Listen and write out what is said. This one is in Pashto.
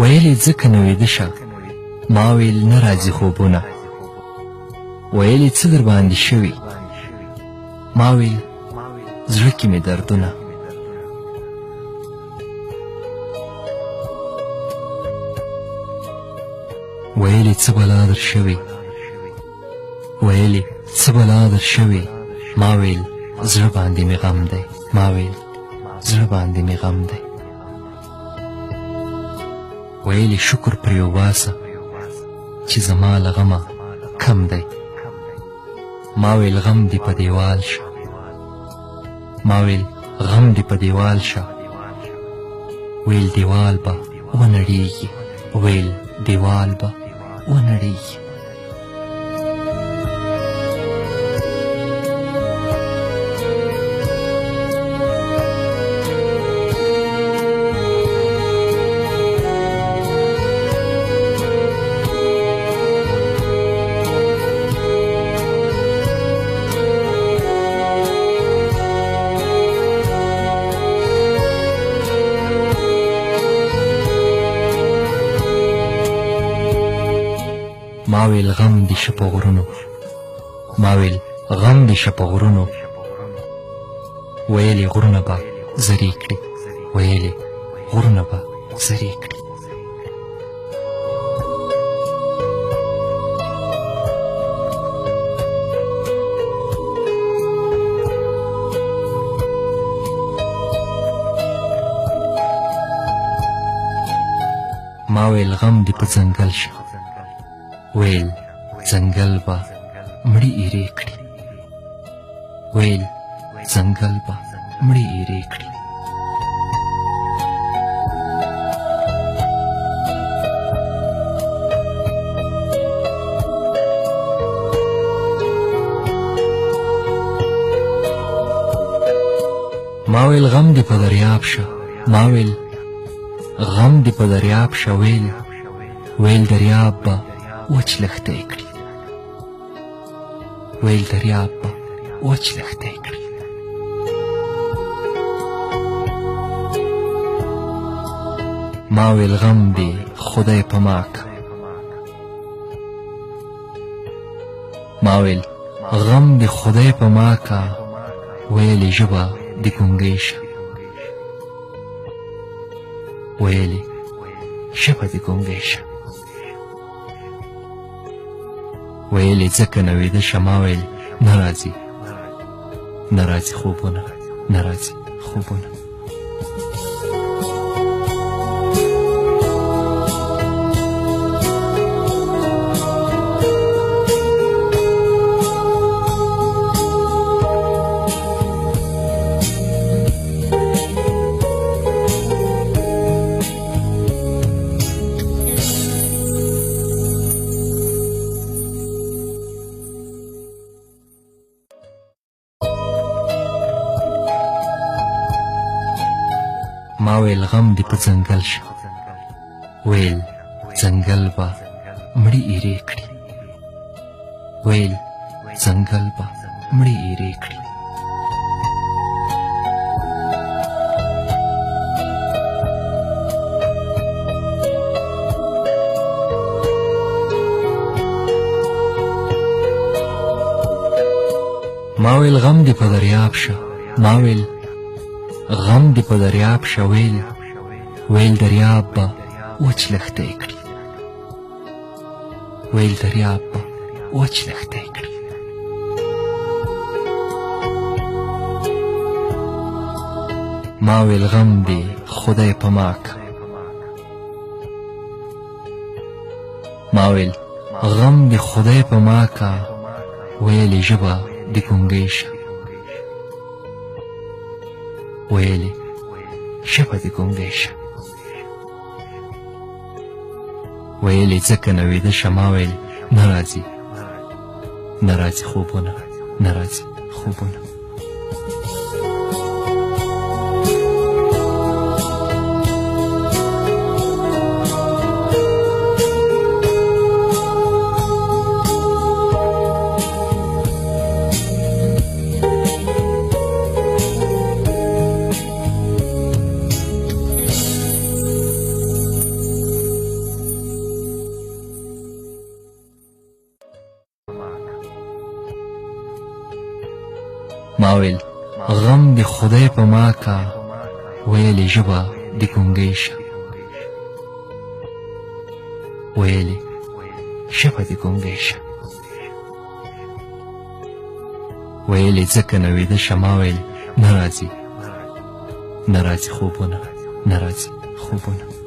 ویلې ځکه نه ویده شه ما ویل نه راځي خوبونه ویلې څه در باندې شوي ما ویل زړه کې مې دردونه ویلې څه بلا در شوي ویلې څه بلا در شوي ما ویل زړه باندې مې غم دی ما ویل زړه باندې مې غم دی ویلې شکر پرې وباسه چې زما له غمه کم دی ما ویل غم دې په دیوال شه ما ویل غم دې په دیوال شه ویل دیوال به ونړېږي ویل دیوال به ونړېږي ما ویل غم دې شه په غرونو ما ویل غم دې شه په غرونو ویلې غرونه به زرې کړي ویلې غرونه به زرې کړي ما ویل غم دې په ځنګل شه ویل ځنګل به مړي ایرې کړي ویل ځنګل به مړي ایرې کړي ما ویل غم دې په دریاب شه ما ویل غم دې په دریاب شه ویل دریاب به وچ لښتې کړي ویل دریاب به وچ لښتې کړي ما ویل غم دې خدای په ما که ما ویل غم دې خدای په ما که ویلې ژبه دې ګونګۍ شه ویلې ژبه دې ګونګۍ شه ویلې ځکه نه ویده شه ما ویل نه راځي نه راځي خوبونه نه راځي خوبونه ما ویل غم دې په ځنګل شه ویل ځنګل به مړي ایرې کړي ویل ځنګل به مړي ایرې کړي ما ویل غم دې په دریاب شه ما ویل غم دې په دریاب شه ویل دریاب به وچ لښتې کړي ویل دریاب به وچ لښتې کړي ما ویل غم دې خدای په ما که ما ویل غم دې خدای په ما که ویلې ژبه دې ګونګۍ شه ویلې ژبه دې ګونګۍ شه ویلې ځکه نه ویده شه ما ویل نه راځي نه راځي خوبونه نه راځي خوبونه ما ویل غم د خدای په ما کا ویلې ژبه د ګونګۍ شه ویلې ژبه د ګونګۍ شه ویلې ځکه نه ویده شه ما ویل نه راځي خوبونه نه راځي خوبونه